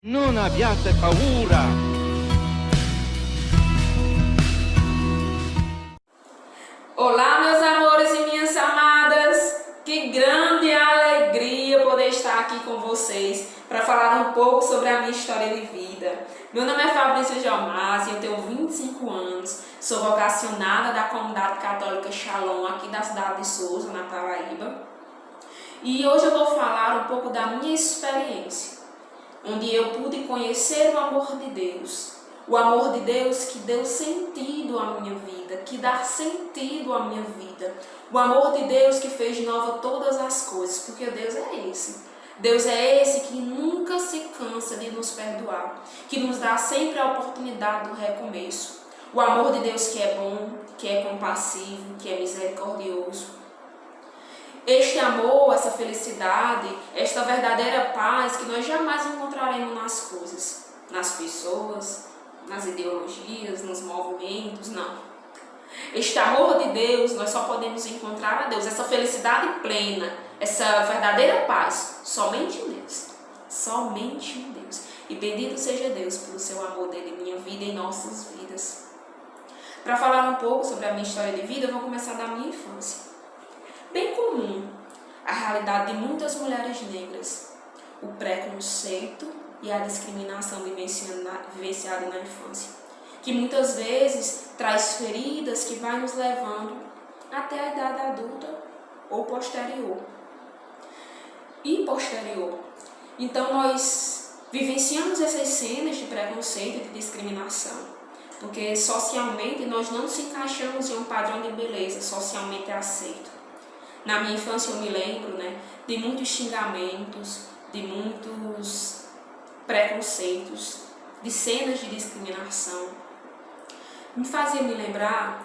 Non abbiate paura. Olá, meus amores e minhas amadas! Que grande alegria poder estar aqui com vocês para falar um pouco sobre a minha história de vida. Meu nome é Fabrícia Gelmasi, eu tenho 25 anos, sou vocacionada da comunidade católica Shalom aqui da cidade de Souza, na Paraíba. E hoje eu vou falar um pouco da minha experiência, onde eu pude conhecer o amor de Deus. O amor de Deus que deu sentido à minha vida, que dá sentido à minha vida. O amor de Deus que fez nova todas as coisas, porque Deus é esse. Deus é esse que nunca se cansa de nos perdoar, que nos dá sempre a oportunidade do recomeço. O amor de Deus que é bom, que é compassivo, que é misericordioso. Este amor, essa felicidade, esta verdadeira paz que nós jamais encontraremos nas coisas, nas pessoas, nas ideologias, nos movimentos, não. Este amor de Deus, nós só podemos encontrar a Deus, essa felicidade plena, essa verdadeira paz, somente em Deus. Somente em Deus. E bendito seja Deus pelo seu amor dele em minha vida e em nossas vidas. Para falar um pouco sobre a minha história de vida, eu vou começar da minha infância. Bem comum a realidade de muitas mulheres negras, o preconceito e a discriminação vivenciada na infância, que muitas vezes traz feridas que vai nos levando até a idade adulta ou posterior. Então nós vivenciamos essas cenas de preconceito e de discriminação, porque socialmente nós não nos encaixamos em um padrão de beleza socialmente aceito. Na minha infância eu me lembro, de muitos xingamentos, de muitos preconceitos, de cenas de discriminação. Me fazia me lembrar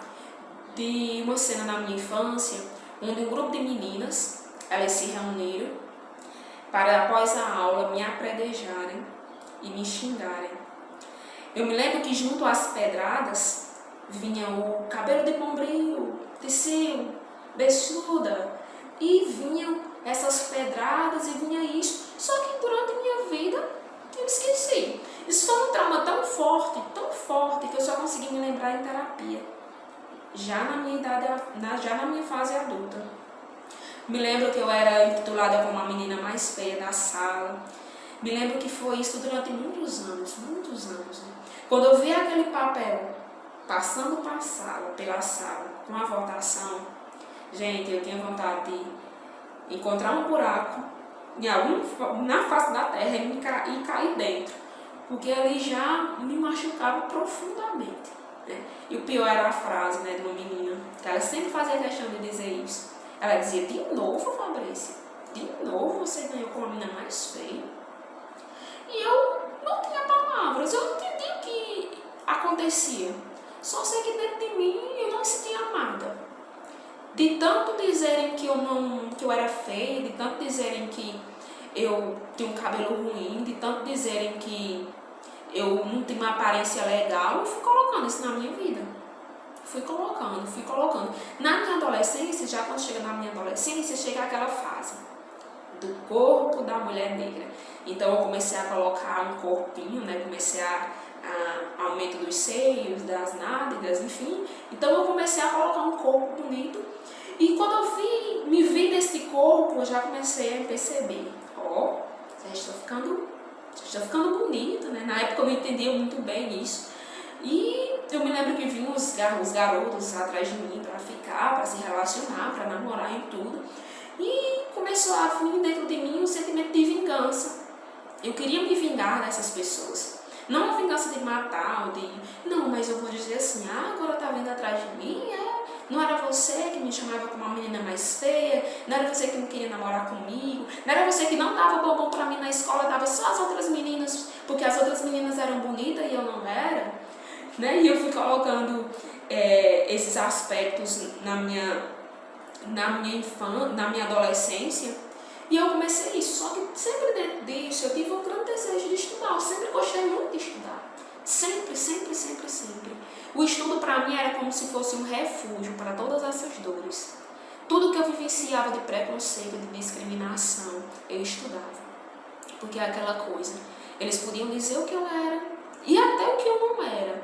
de uma cena na minha infância, onde um grupo de meninas, elas se reuniram para após a aula me apredejarem e me xingarem. Eu me lembro que junto às pedradas vinha o cabelo de bombril, tecido, beiçuda, e vinham essas pedradas e vinha isso, só que durante a minha vida eu esqueci. Isso foi um trauma tão forte, que eu só consegui me lembrar em terapia, já na minha fase adulta. Me lembro que eu era intitulada como a menina mais feia da sala. Me lembro que foi isso durante muitos anos. Quando eu vi aquele papel passando pela sala, com a votação, gente, eu tinha vontade de encontrar um buraco na face da terra e cair dentro, porque ali já me machucava profundamente. E o pior era a frase de uma menina, que ela sempre fazia questão de dizer isso. Ela dizia: de novo, Fabrícia? De novo você ganhou com a menina mais feia? E eu não tinha palavras, eu não entendi o que acontecia. Só sei que dentro de mim eu não me sentia amada. De tanto dizerem que eu era feia, de tanto dizerem que eu tinha um cabelo ruim, de tanto dizerem que eu não tinha uma aparência legal, eu fui colocando isso na minha vida. Fui colocando. Na minha adolescência, já quando chega na minha adolescência, chega aquela fase do corpo da mulher negra. Então eu comecei a colocar um corpinho, comecei a aumento dos seios, das nádegas, enfim. Então eu comecei a colocar um corpo bonito. E quando eu me vi nesse corpo, eu já comecei a perceber, já estou ficando bonita, Na época eu não entendia muito bem isso. E eu me lembro que vinham os garotos atrás de mim para ficar, para se relacionar, para namorar e tudo. E começou a vir dentro de mim um sentimento de vingança. Eu queria me vingar dessas pessoas. Não uma vingança de matar, não, mas eu vou dizer assim: agora tá vindo atrás de mim, não era você que me chamava como uma menina mais feia, não era você que não queria namorar comigo, não era você que não dava bombom pra mim na escola, dava só as outras meninas, porque as outras meninas eram bonitas e eu não era. E eu fui colocando esses aspectos na minha adolescência, e eu comecei isso. Só que sempre dentro disso eu tive um grande desejo de estudar, eu sempre gostei muito de estudar. Sempre. O estudo para mim era como se fosse um refúgio para todas essas dores. Tudo que eu vivenciava de preconceito, de discriminação, eu estudava. Porque é aquela coisa, Eles podiam dizer o que eu era e até o que eu não era,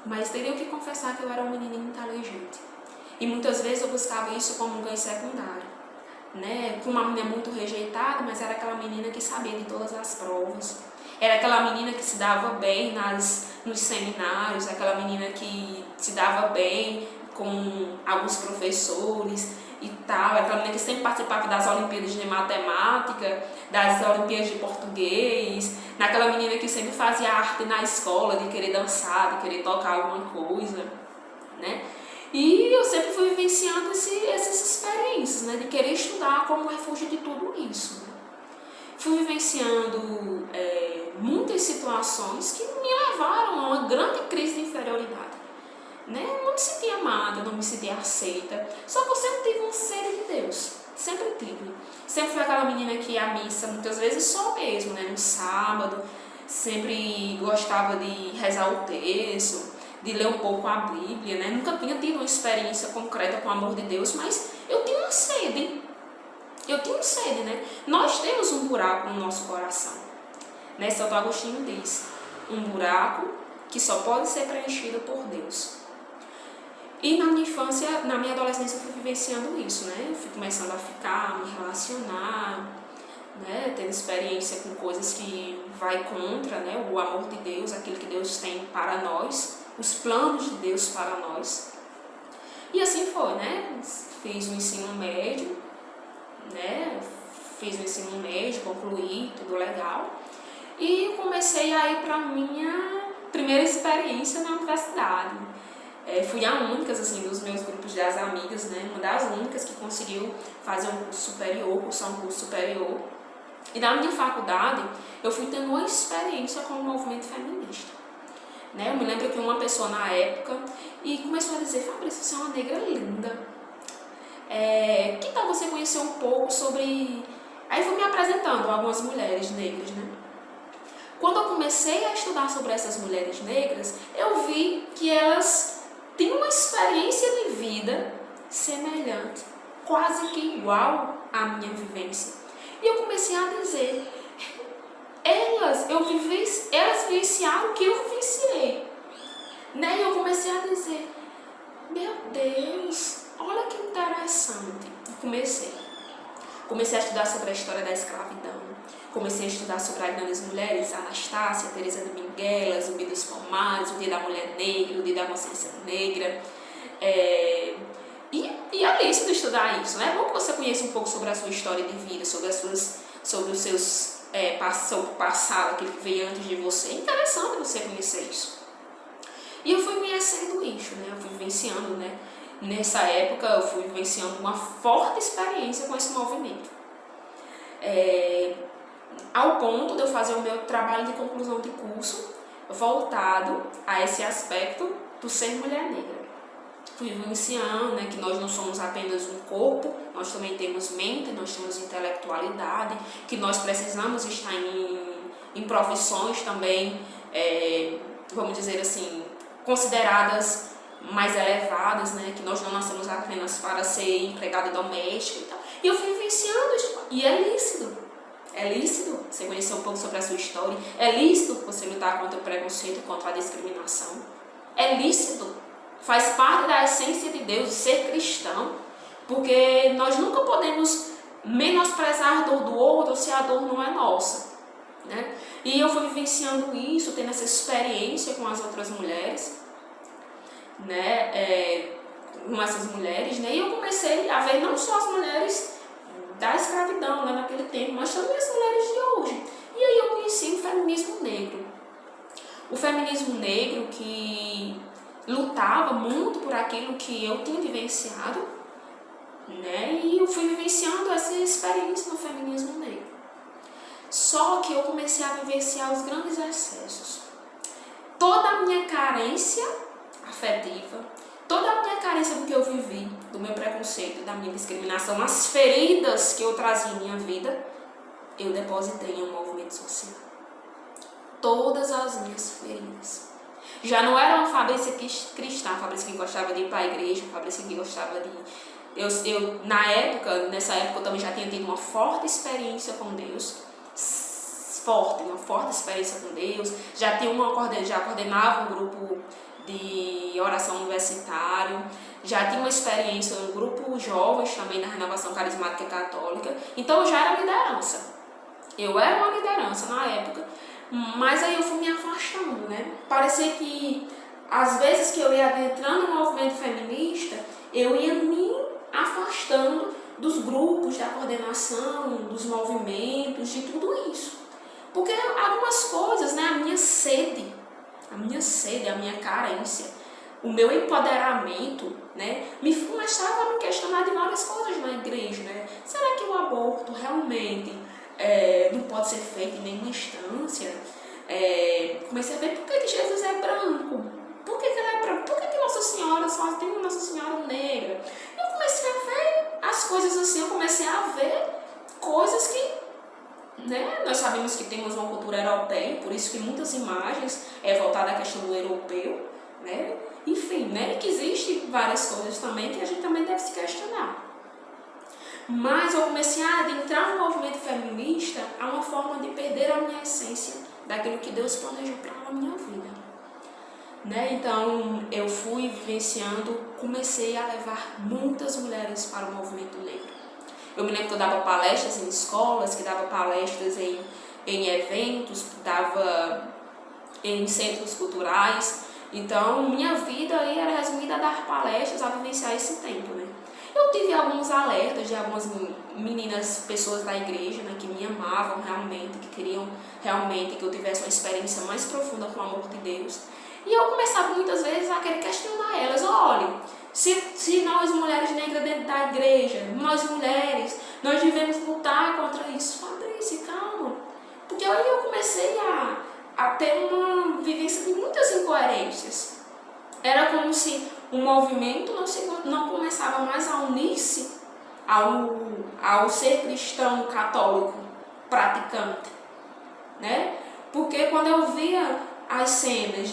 mas teriam que confessar que eu era uma menina inteligente. E muitas vezes eu buscava isso como um ganho secundário, né? Com uma menina muito rejeitada, mas era aquela menina que sabia de todas as provas. Era aquela menina que se dava bem nos seminários, aquela menina que se dava bem com alguns professores e tal, aquela menina que sempre participava das Olimpíadas de Matemática, das Olimpíadas de Português, naquela menina que sempre fazia arte na escola, de querer dançar, de querer tocar alguma coisa, né? E eu sempre fui vivenciando essas experiências, né, de querer estudar como refúgio de tudo isso. Né? Fui vivenciando muitas situações que me levaram a uma grande crise de inferioridade. Né? Eu não me sentia amada, não me sentia aceita, só que eu sempre tive uma sede de Deus, sempre tive. Sempre fui aquela menina que ia à missa, muitas vezes só mesmo, né, no sábado, sempre gostava de rezar o texto, de ler um pouco a Bíblia, né? Nunca tinha tido uma experiência concreta com o amor de Deus, mas eu tinha uma sede. Né? Nós temos um buraco no nosso coração. Né? Santo Agostinho diz, um buraco que só pode ser preenchido por Deus. E na minha infância, na minha adolescência, eu fui vivenciando isso, né? Eu fui começando a ficar, me relacionar, né? Tendo experiência com coisas que vai contra, né? O amor de Deus, aquilo que Deus tem para nós, os planos de Deus para nós. E assim foi, né? Fiz o ensino médio, né? Concluí, tudo legal. E comecei a ir para a minha primeira experiência na universidade. Fui a única, assim, dos meus grupos das amigas, né? Uma das únicas que conseguiu fazer um curso superior, cursar um curso superior. E na minha faculdade, eu fui tendo uma experiência com o movimento feminista. Né? Eu me lembro que uma pessoa na época e começou a dizer, Fabrício, você é uma negra linda. Que tal você conhecer um pouco sobre... Aí fui me apresentando a algumas mulheres negras, né? Quando eu comecei a estudar sobre essas mulheres negras, eu vi que elas tinham uma experiência de vida semelhante, quase que igual à minha vivência. E eu comecei a dizer, elas vivenciaram o que eu vivenciei. Né? E eu comecei a dizer, meu Deus, olha que interessante. Eu comecei a estudar sobre a história da escravidão. Comecei a estudar sobre as grandes mulheres, Anastácia, Teresa de Benguela, Zumbi dos Palmares, o Dia da Mulher Negra, o Dia da Consciência Negra. E é lícito estudar isso, né? É bom que você conheça um pouco sobre a sua história de vida, sobre os seus passado, aquele que veio antes de você. É interessante você conhecer isso. E eu fui conhecendo isso, né? Eu fui vivenciando, né? Nessa época, eu fui vivenciando uma forte experiência com esse movimento. Ao ponto de eu fazer o meu trabalho de conclusão de curso voltado a esse aspecto do ser mulher negra. Fui vivenciando, né, que nós não somos apenas um corpo, nós também temos mente, nós temos intelectualidade, que nós precisamos estar em profissões também, vamos dizer assim, consideradas mais elevadas, né, que nós não nascemos apenas para ser empregada doméstica e tal. E eu fui vivenciando isso, e é lícito. É lícito você conhecer um pouco sobre a sua história, é lícito você lutar contra o preconceito, contra a discriminação, é lícito. Faz parte da essência de Deus, de ser cristão, porque nós nunca podemos menosprezar a dor do outro se a dor não é nossa. Né? E eu fui vivenciando isso, tendo essa experiência com as outras mulheres, né? Com essas mulheres, né? E eu comecei a ver não só as mulheres da escravidão, né, naquele tempo, mas também as mulheres de hoje. E aí eu conheci o feminismo negro. O feminismo negro que lutava muito por aquilo que eu tinha vivenciado, né? E eu fui vivenciando essa experiência no feminismo negro. Só que eu comecei a vivenciar os grandes excessos. Toda a minha carência afetiva, toda a minha carência do que eu vivi, do meu preconceito, da minha discriminação, as feridas que eu trazia em minha vida, eu depositei em um movimento social. Todas as minhas feridas. Já não era uma Fabrícia cristã, uma Fabrícia que gostava de ir para a igreja, uma Fabrícia que gostava de... nessa época, eu também já tinha tido uma forte experiência com Deus. forte, uma forte experiência com Deus. Já coordenava um grupo de oração universitário, já tinha uma experiência no grupo jovens também na Renovação Carismática Católica, então eu já era liderança. Eu era uma liderança na época, mas aí eu fui me afastando, né? Parecia que às vezes que eu ia adentrando no movimento feminista, eu ia me afastando dos grupos, da coordenação, dos movimentos, de tudo isso. Porque algumas coisas, né, a minha sede, a minha carência, o meu empoderamento, né, começava a me questionar de várias coisas na igreja, né? Será que o aborto realmente não pode ser feito em nenhuma instância? Comecei a ver por que Jesus é branco, por que ele é branco, por que Nossa Senhora só tem uma Nossa Senhora negra? Eu comecei a ver as coisas assim, eu comecei a ver coisas que, né, nós sabemos que temos uma cultura europeia, por isso que muitas imagens voltadas à questão do europeu, né? Enfim, né, que existe várias coisas também que a gente também deve se questionar. Mas eu comecei a adentrar no movimento feminista a uma forma de perder a minha essência daquilo que Deus planejou para a minha vida, né? Então eu fui vivenciando, comecei a levar muitas mulheres para o movimento negro. Eu me lembro que eu dava palestras em escolas, que dava palestras em eventos, dava em centros culturais. Então minha vida aí era resumida a dar palestras, a vivenciar esse tempo, né? Eu tive alguns alertas de algumas meninas, pessoas da igreja, né, que me amavam realmente, que queriam realmente que eu tivesse uma experiência mais profunda com o amor de Deus. E eu começava muitas vezes a querer questionar elas: olha, se nós mulheres negras dentro da igreja, nós mulheres, nós devemos lutar contra isso. Fabrício, calma. Porque aí eu comecei a ter uma vivência de muitas incoerências. Era como se o movimento não começava mais a unir-se ao ser cristão católico praticante, né? Porque quando eu via as cenas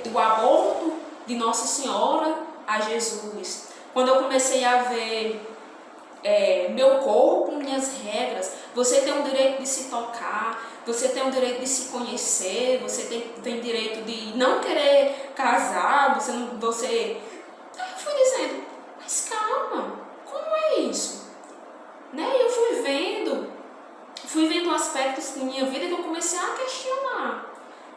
do aborto de Nossa Senhora a Jesus, quando eu comecei a ver meu corpo, minhas regras, você tem o direito de se tocar, você tem o direito de se conhecer, você tem direito de não querer casar, eu fui dizendo, mas calma, como é isso? Né? E eu fui vendo aspectos da minha vida que eu comecei a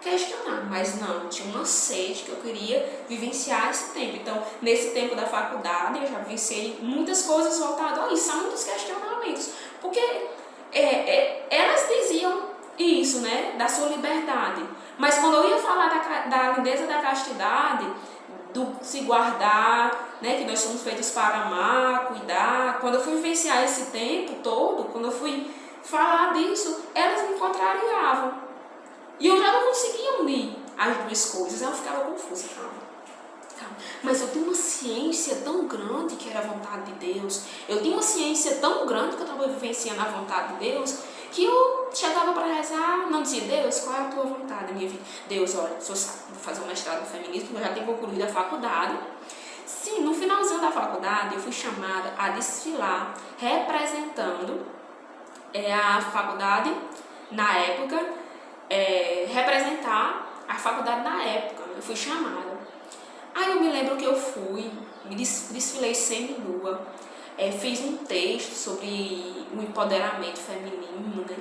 questionar, mas não, tinha uma sede que eu queria vivenciar esse tempo. Então, nesse tempo da faculdade, eu já vivenciei muitas coisas voltadas a isso, há muitos questionamentos, porque elas diziam isso, né, da sua liberdade, mas quando eu ia falar da lindeza da castidade, do se guardar, né, que nós somos feitos para amar, cuidar, quando eu fui vivenciar esse tempo todo, quando eu fui falar disso, elas me contrariavam. E eu já não conseguia unir as duas coisas, eu ficava confusa. Calma. Mas eu tinha uma ciência tão grande que era a vontade de Deus, eu tinha uma ciência tão grande que eu estava vivenciando a vontade de Deus, que eu chegava para rezar, não dizia: Deus, qual é a tua vontade na minha vida? Deus, olha, se eu vou fazer um mestrado no feminismo, eu já tenho concluído a faculdade. Sim, no finalzinho da faculdade eu fui chamada a desfilar representando a faculdade na época, representar a faculdade na época, eu fui chamada. Aí eu me lembro que eu fui, me desfilei semi-nua, fiz um texto sobre o empoderamento feminino, né?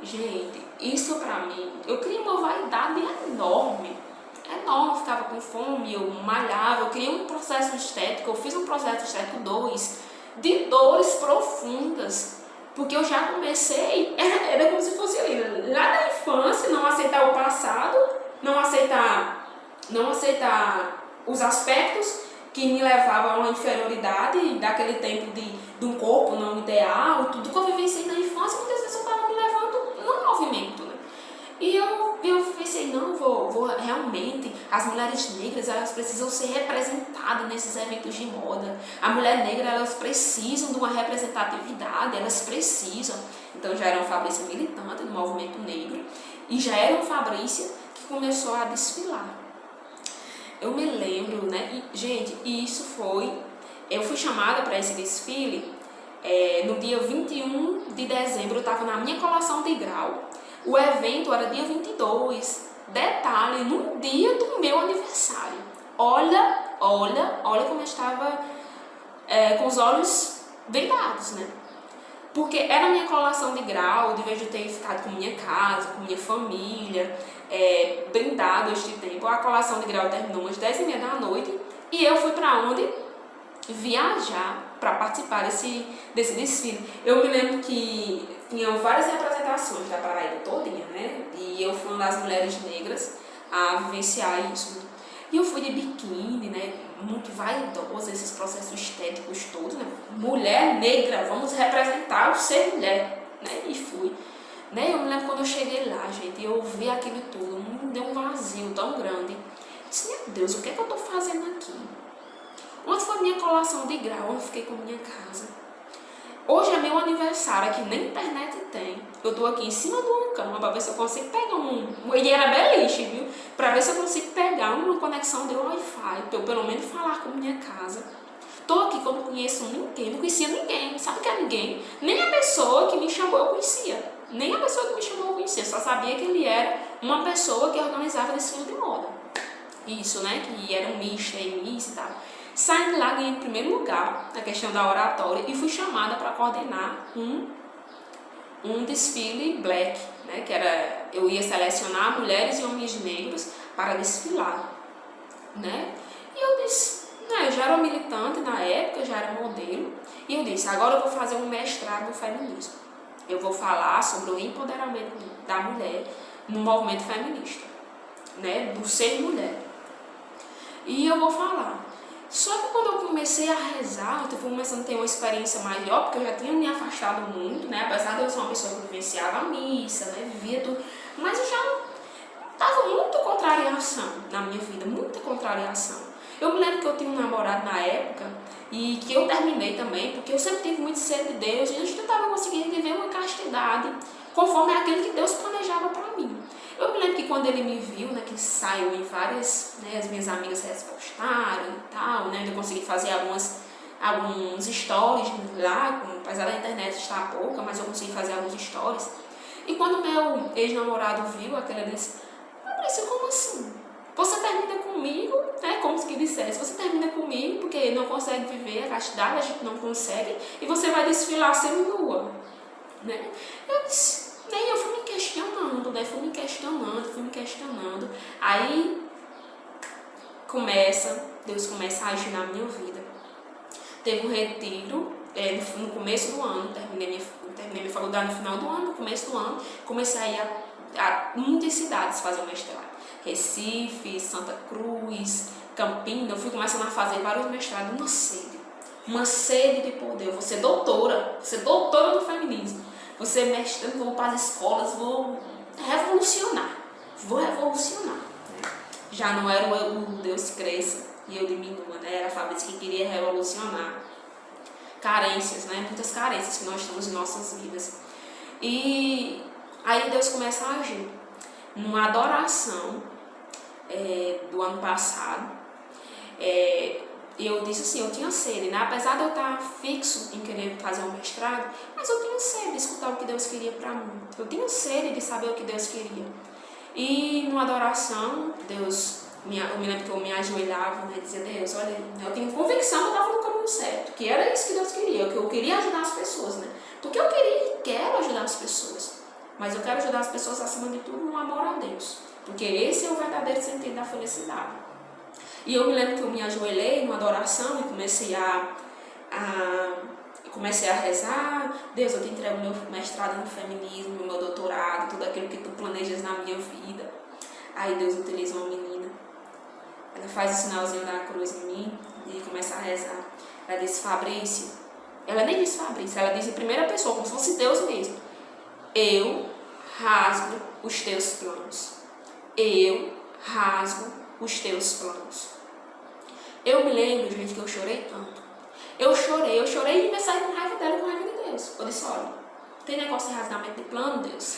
Gente, isso pra mim, eu criei uma vaidade enorme, eu ficava com fome, eu malhava, eu criei um processo estético, eu fiz um processo estético 2, de dores profundas, porque eu já comecei, era como se fosse ali, lá na infância, não aceitar o passado, não aceitar os aspectos que me levavam a uma inferioridade daquele tempo de um corpo não ideal, tudo que eu vivenciei na infância, muitas vezes eu estava me levando no movimento, né? E eu pensei, não, vou realmente, as mulheres negras, elas precisam ser representadas nesses eventos de moda. A mulher negra, elas precisam de uma representatividade, elas precisam. Então já era uma Fabrícia militante do movimento negro e já era uma Fabrícia que começou a desfilar. Eu me lembro, né, e, gente, isso foi, eu fui chamada para esse desfile no dia 21 de dezembro eu estava na minha colação de grau. O evento era dia 22. Detalhe, no dia do meu aniversário. Olha como eu estava com os olhos vendados, né? Porque era a minha colação de grau, de vez de eu ter ficado com minha casa, com minha família, brindado este tempo. A colação de grau terminou às 10h30 da noite e eu fui para onde? Viajar para participar desse desfile. Eu me lembro que tinham várias representações da Paraíba todinha, né? E eu fui uma das mulheres negras a vivenciar isso. E eu fui de biquíni, né? Muito vaidosa, esses processos estéticos todos, né? Mulher negra, vamos representar o ser mulher, né? E fui. Né? Eu me lembro quando eu cheguei lá, gente, eu vi aquilo tudo, me deu um vazio tão grande. Eu disse, meu Deus, o que é que eu tô fazendo aqui? Onde foi minha colação de grau? Onde fiquei com minha casa? Hoje é meu aniversário, aqui nem internet tem. Eu tô aqui em cima de uma cama pra ver se eu consigo pegar e era beliche, viu? Pra ver se eu consigo pegar uma conexão de Wi-Fi, pra eu pelo menos falar com minha casa. Tô aqui que eu não conheço ninguém, não conhecia ninguém. Sabe o que é ninguém? Nem a pessoa que me chamou eu conhecia. Nem a pessoa que me chamou eu conhecia. Só sabia que ele era uma pessoa que organizava desfile de moda. Isso, né? Que era um misto e tal. Saí de lá, ganhei em primeiro lugar na questão da oratória e fui chamada para coordenar um desfile black, né? Que era, eu ia selecionar mulheres e homens negros para desfilar, né? E eu disse, eu já era militante na época, já era modelo, e eu disse, agora eu vou fazer um mestrado no feminismo. Eu vou falar sobre o empoderamento da mulher no movimento feminista, né? Do ser mulher. E eu vou falar. Só que quando eu comecei a rezar, eu fui começando a ter uma experiência maior, porque eu já tinha me afastado muito, né? Apesar de eu ser uma pessoa que vivenciava a missa, né? Vivia tudo, mas eu já tava muita contrariação na minha vida, muita contrariação. Eu me lembro que eu tinha um namorado na época e que eu terminei também, porque eu sempre tive muito sede de Deus e a gente não estava conseguindo viver uma castidade conforme aquilo que Deus planejava para mim. Eu me lembro que quando ele me viu, né, que saiu em várias, né, as minhas amigas repostaram e tal, né, eu consegui fazer alguns stories lá, apesar da internet estar pouca, mas eu consegui fazer alguns stories. E quando meu ex-namorado viu aquela, ele disse, Fabrício, como assim? Você termina comigo, né, como se dissesse, você termina comigo porque não consegue viver a castidade, a gente não consegue, e você vai desfilar semi-nua, né? Eu disse, nem eu fui me questionando, né? Fui me questionando. Aí Deus começa a agir na minha vida. Teve um retiro no começo do ano, terminei minha faculdade no final do ano, no começo do ano, comecei a ir a muitas cidades fazer o mestrado. Recife, Santa Cruz, Campinas, eu fui começando a fazer vários mestrados, uma sede de poder. Eu vou ser doutora do feminismo. Você mestrando, vou para as escolas, vou revolucionar. Né? Já não era o Deus cresça e eu diminua, né? Era a Fabrício que queria revolucionar. Carências, né? Muitas carências que nós temos em nossas vidas. E aí Deus começa a agir. Numa adoração do ano passado, eu disse assim, eu tinha sede, né? Apesar de eu estar fixo em querer fazer um mestrado, mas eu tinha sede de escutar o que Deus queria para mim. Eu tinha sede de saber o que Deus queria. E numa adoração, eu me lembro que eu me ajoelhava, né? Dizia, Deus, olha, eu tenho convicção que eu estava no caminho certo, que era isso que Deus queria, que eu queria ajudar as pessoas, né? Porque eu queria e quero ajudar as pessoas. Mas eu quero ajudar as pessoas acima de tudo no amor a Deus. Porque esse é o verdadeiro sentido da felicidade. E eu me lembro que eu me ajoelhei numa adoração e comecei a rezar. Deus, eu te entrego meu mestrado no feminismo, meu doutorado, tudo aquilo que tu planejas na minha vida. Aí Deus utiliza uma menina. Ela faz o sinalzinho da cruz em mim e começa a rezar. Ela disse, Fabrício. Ela nem disse Fabrício, ela disse em primeira pessoa, como se fosse Deus mesmo. Eu rasgo os teus planos. Eu rasgo os teus planos. Eu me lembro, gente, que eu chorei tanto. Eu chorei e me saí com raiva dela e com raiva de Deus. Eu disse, olha, não tem negócio de rasgamento de plano, Deus.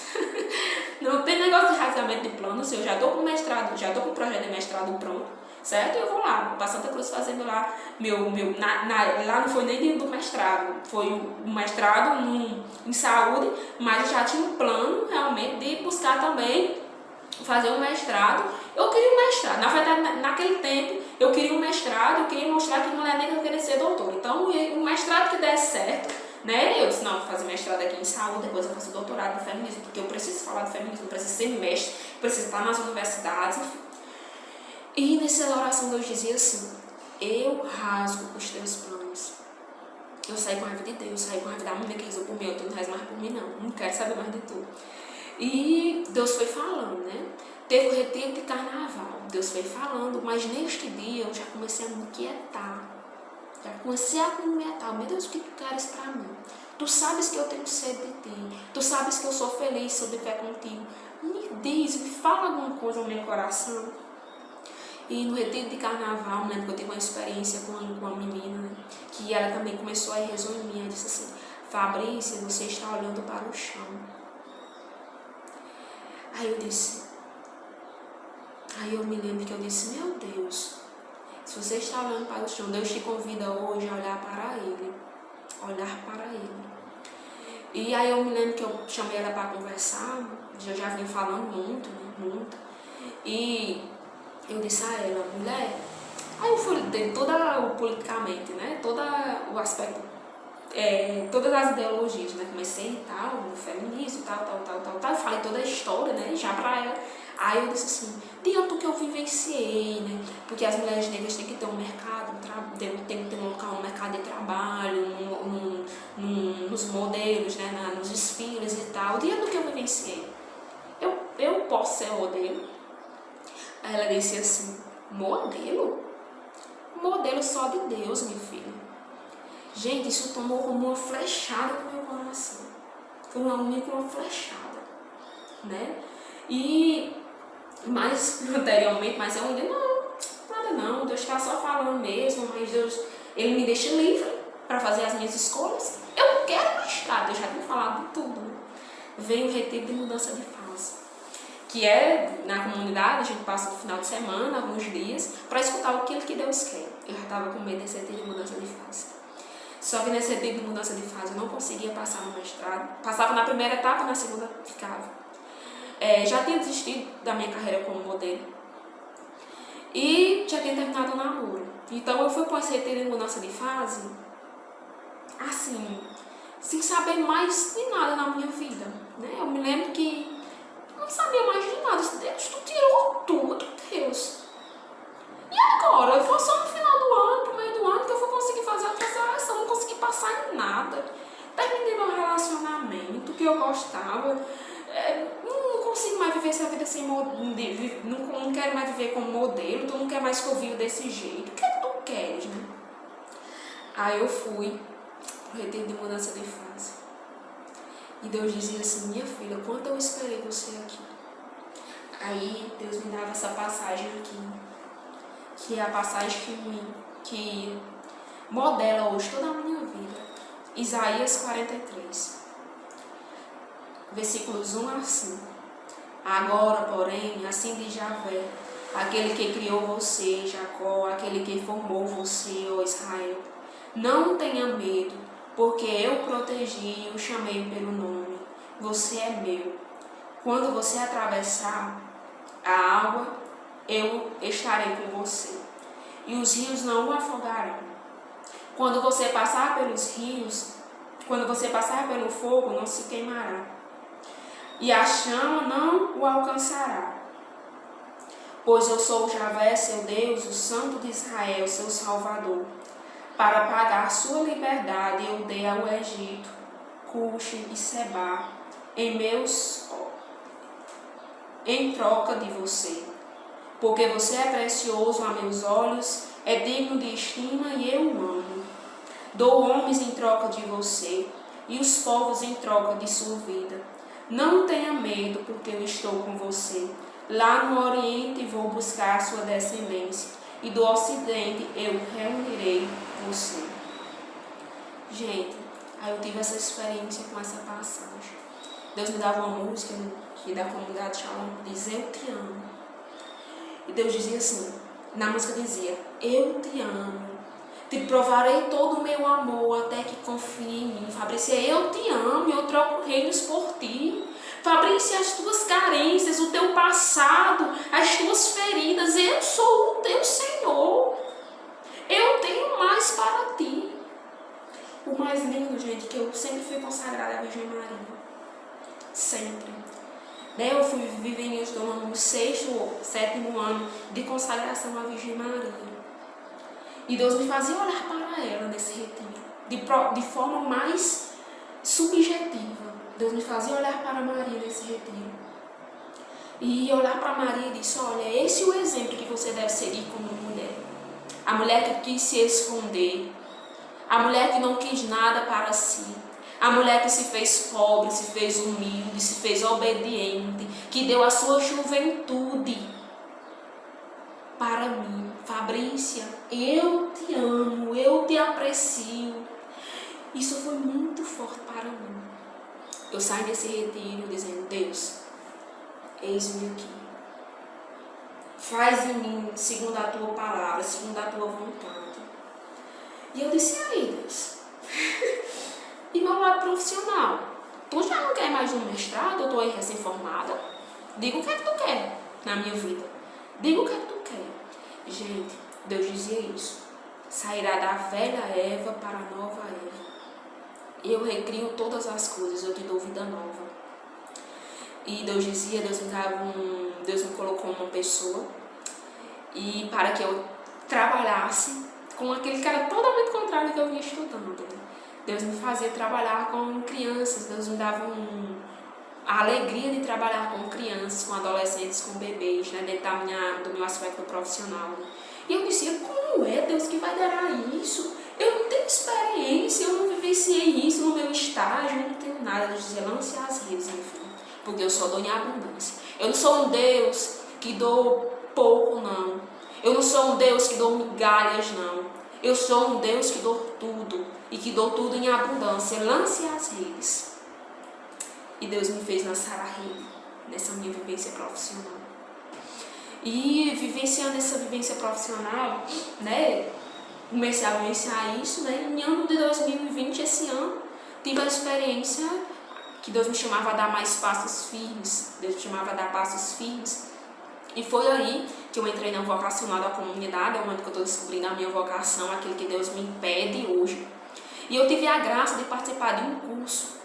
Não tem negócio de rasgamento de plano. Eu já estou com mestrado, já estou com o projeto de mestrado pronto. certo? Eu vou lá para Santa Cruz fazer lá lá não foi nem do mestrado, foi o mestrado em saúde, mas eu já tinha um plano realmente de buscar também fazer um mestrado. Eu queria um mestrado, na verdade naquele tempo eu queria um mestrado, eu queria mostrar que mulher negra queria ser doutora. Então o mestrado que desse certo, né? Eu disse, não, vou fazer mestrado aqui em saúde, depois eu faço doutorado no feminismo, porque eu preciso falar do feminismo, eu preciso ser mestre, eu preciso estar nas universidades, enfim. E nessa oração Deus dizia assim, eu rasgo os teus planos. Eu saí com a raiva de Deus, saí com a raiva da mulher que rezou por mim, eu não rezo mais por mim não quero saber mais de tu. E Deus foi falando, né? Teve o retiro de carnaval, Deus foi falando, mas neste dia eu já comecei a me inquietar. Já comecei a me inquietar. Meu Deus, o que tu queres pra mim? Tu sabes que eu tenho sede de ti. Tu sabes que eu sou feliz se eu estiver contigo. Me diz, me fala alguma coisa no meu coração. E no retiro de carnaval, né, porque eu tive uma experiência com uma menina, né, que ela também começou a rezar em mim. Ela disse assim, Fabrícia, você está olhando para o chão. Aí eu me lembro que eu disse, meu Deus, se você está olhando para o chão, Deus te convida hoje a olhar para Ele. Olhar para Ele. E aí eu me lembro que eu chamei ela para conversar, eu já vinha falando muito, né, muito. E eu disse a ela, mulher, aí eu fui de toda o politicamente, né, todo o aspecto, todas as ideologias, né, comecei e tal, o feminismo, tal, falei toda a história, né, já pra ela. Aí eu disse assim, diante do que eu vivenciei, né, porque as mulheres negras têm que ter um mercado, tem que ter um local no mercado de trabalho, nos modelos, né, nos desfiles e tal, diante do que eu vivenciei, eu posso ser modelo? Aí ela disse assim, modelo? Modelo só de Deus, minha filha. Gente, isso tomou como uma flechada no meu coração. Foi uma flechada, né? E mais anteriormente, mas eu ainda nada não, Deus está só falando mesmo, mas Deus, Ele me deixa livre para fazer as minhas escolhas. Eu não quero mestrado, eu já tinha falado de tudo. Né? Veio o retiro de mudança de fase, que é na comunidade, a gente passa o final de semana, alguns dias, para escutar aquilo que Deus quer. Eu já estava com medo desse retiro de mudança de fase. Só que nesse retiro de mudança de fase eu não conseguia passar no mestrado. Passava na primeira etapa, na segunda ficava. Já tinha desistido da minha carreira como modelo. E já tinha terminado o namoro. Então eu fui para esse retiro de mudança de fase, assim, sem saber mais de nada na minha vida. Né? Eu me lembro que não sabia mais de nada. Deus, tu tirou tudo, Deus. E agora? Foi só no final do ano, pro meio do ano, que eu vou conseguir fazer a transação. Não consegui passar em nada. Terminei meu relacionamento, que eu gostava. Não consigo mais viver essa vida sem modelo. Não quero mais viver como modelo. Tu não quer mais que eu viva desse jeito. O que é que tu queres, né? Aí eu fui pro retiro de mudança de fase. E Deus dizia assim, minha filha, quanto eu esperei você aqui. Aí Deus me dava essa passagem aqui, que é a passagem que modela hoje toda a minha vida. Isaías 43, versículos 1 a 5. Agora, porém, assim diz Javé, aquele que criou você, Jacó, aquele que formou você, ó Israel, não tenha medo, porque eu protegi e o chamei pelo nome. Você é meu. Quando você atravessar a água, eu estarei com você. E os rios não o afogarão. Quando você passar pelos rios, quando você passar pelo fogo, não se queimará. E a chama não o alcançará. Pois eu sou o Javé, seu Deus, o Santo de Israel, seu Salvador. Para pagar sua liberdade, eu dei ao Egito, Cuxi e Sebá, em troca de você. Porque você é precioso a meus olhos, é digno de estima e eu o amo. Dou homens em troca de você, e os povos em troca de sua vida. Não tenha medo, porque eu estou com você. Lá no Oriente vou buscar sua descendência, e do Ocidente eu reunirei você. Gente, aí eu tive essa experiência com essa passagem. Deus me dava uma música que da comunidade Shalom diz, eu te amo. E Deus dizia assim, Na música dizia: eu te amo, te provarei todo o meu amor até que confie em mim. Fabrícia, eu te amo, eu troco reinos por ti. Fabrícia, as tuas carências, o teu passado, as tuas feridas, eu sou o teu Senhor. Eu tenho mais para ti. O mais lindo, gente, que eu sempre fui consagrada à Virgem Maria. Sempre. Eu fui viver no 6º ou 7º ano de consagração à Virgem Maria. E Deus me fazia olhar para ela nesse retiro, de forma mais subjetiva. Deus me fazia olhar para Maria nesse retiro. E olhar para Maria e disse: olha, esse é o exemplo que você deve seguir como mulher. A mulher que quis se esconder. A mulher que não quis nada para si. A mulher que se fez pobre, se fez humilde, se fez obediente, que deu a sua juventude para mim. Fabrícia, eu te amo, eu te aprecio. Isso foi muito forte para mim. Eu saí desse retiro dizendo: Deus, eis-me aqui. Faz em mim segundo a tua palavra, segundo a tua vontade. E eu disse: aí, Deus, e meu lado profissional? Tu já não quer mais um mestrado? Eu estou aí recém-formada. Diga o que é que tu quer na minha vida. Diga o que é que tu quer. Gente, Deus dizia isso. Sairá da velha Eva para a nova Eva. Eu recrio todas as coisas, eu te dou vida nova. E Deus dizia, Deus me colocou uma pessoa e para que eu trabalhasse com aquele que era totalmente contrário do que eu vinha estudando. Deus me fazia trabalhar com crianças, Deus me dava a alegria de trabalhar com crianças, com adolescentes, com bebês, né, dentro do meu aspecto profissional. E eu dizia: como é, Deus, que vai dar isso? Eu não tenho experiência, eu não vivenciei isso no meu estágio, eu não tenho nada. Deus dizia: lance as redes, meu filho, porque eu só dou em abundância. Eu não sou um Deus que dou pouco, não. Eu não sou um Deus que dou migalhas, não. Eu sou um Deus que dou tudo e que dou tudo em abundância. Lance as redes. E Deus me fez lançar a rede nessa minha vivência profissional. E vivenciando essa vivência profissional, né, comecei a vivenciar isso, né, em ano de 2020, esse ano, tive a experiência que Deus me chamava a dar mais passos firmes. Deus me chamava a dar passos firmes. E foi aí que eu entrei na vocacional da comunidade, é onde eu estou descobrindo a minha vocação, aquilo que Deus me impede hoje. E eu tive a graça de participar de um curso.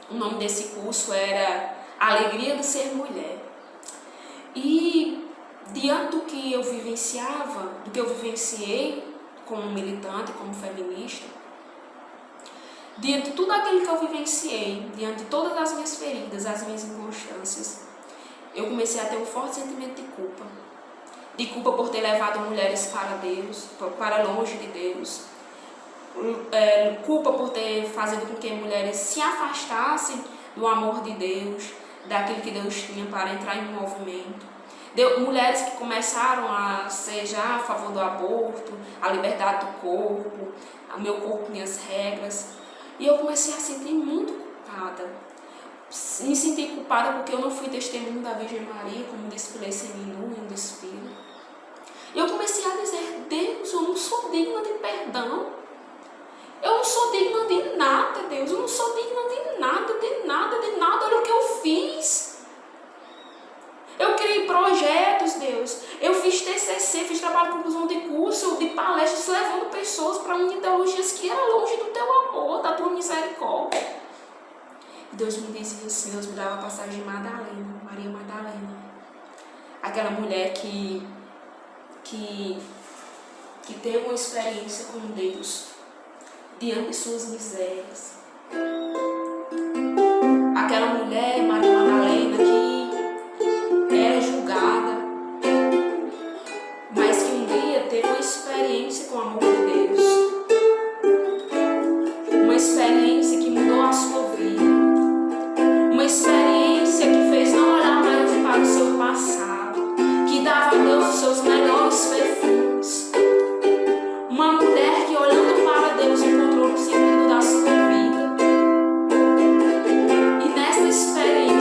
O nome desse curso era Alegria de Ser Mulher. E diante do que eu vivenciava, do que eu vivenciei como militante, como feminista, diante de tudo aquilo que eu vivenciei, diante de todas as minhas feridas, as minhas inconstâncias, eu comecei a ter um forte sentimento de culpa. De culpa por ter levado mulheres para Deus, para longe de Deus. Culpa por ter feito com que mulheres se afastassem do amor de Deus, daquilo que Deus tinha para entrar em um movimento. Mulheres que começaram a ser já a favor do aborto, a liberdade do corpo, o meu corpo, minhas regras. E eu comecei a sentir muito culpada. Me senti culpada porque eu não fui testemunho da Virgem Maria, como desfilei seminu em um desfile. E eu comecei a dizer: Deus, eu não sou digna de perdão. Eu não sou digna de nada, Deus. Eu não sou digna de nada, de nada, de nada. Olha o que eu fiz. Eu criei projetos, Deus. Eu fiz TCC, fiz trabalho de conclusão de curso, de palestras, levando pessoas para ideologias que eram longe do teu amor, da tua misericórdia. E Deus me dizia assim, Deus me dava a passagem de Madalena, Maria Madalena. Aquela mulher que teve uma experiência com Deus diante de suas misérias. Aquela mulher, Maria Madalena, que era julgada, mas que um dia teve uma experiência com o amor de Deus. Uma experiência que mudou a sua vida. Uma experiência que fez não olhar mais para o seu passado, que dava a Deus os seus melhores perfumes. Uma mulher que, olhando para Deus, encontrou o sentido da sua vida. E nessa experiência,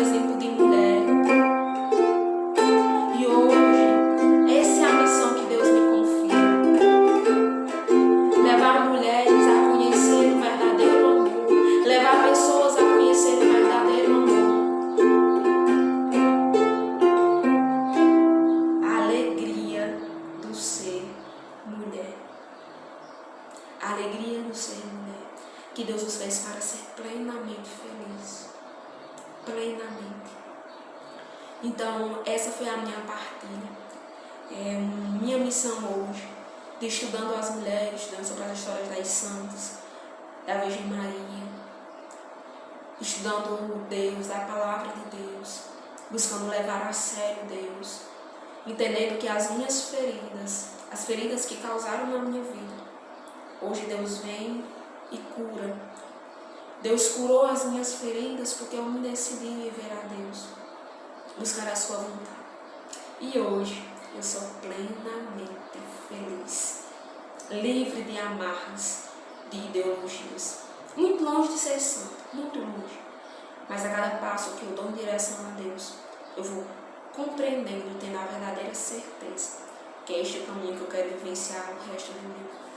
exemplo de mulher. E hoje, essa é a missão que Deus me confia. Levar mulheres a conhecer o verdadeiro amor. Levar pessoas a conhecer o verdadeiro amor. A alegria do ser mulher. A alegria do ser mulher. Que Deus nos fez para ser plenamente feliz. Plenamente. Então, essa foi a minha partilha. Minha missão hoje, de estudando as mulheres, estudando sobre as histórias das santas, da Virgem Maria, estudando Deus, a palavra de Deus, buscando levar a sério Deus, entendendo que as minhas feridas, as feridas que causaram na minha vida, hoje Deus vem e cura. Deus curou as minhas feridas porque eu me decidi viver a Deus, buscar a sua vontade. E hoje eu sou plenamente feliz, livre de amarras, de ideologias, muito longe de ser santo, muito longe. Mas a cada passo que eu dou em direção a Deus, eu vou compreendendo, tendo a verdadeira certeza que é este o caminho que eu quero vivenciar o resto do meu.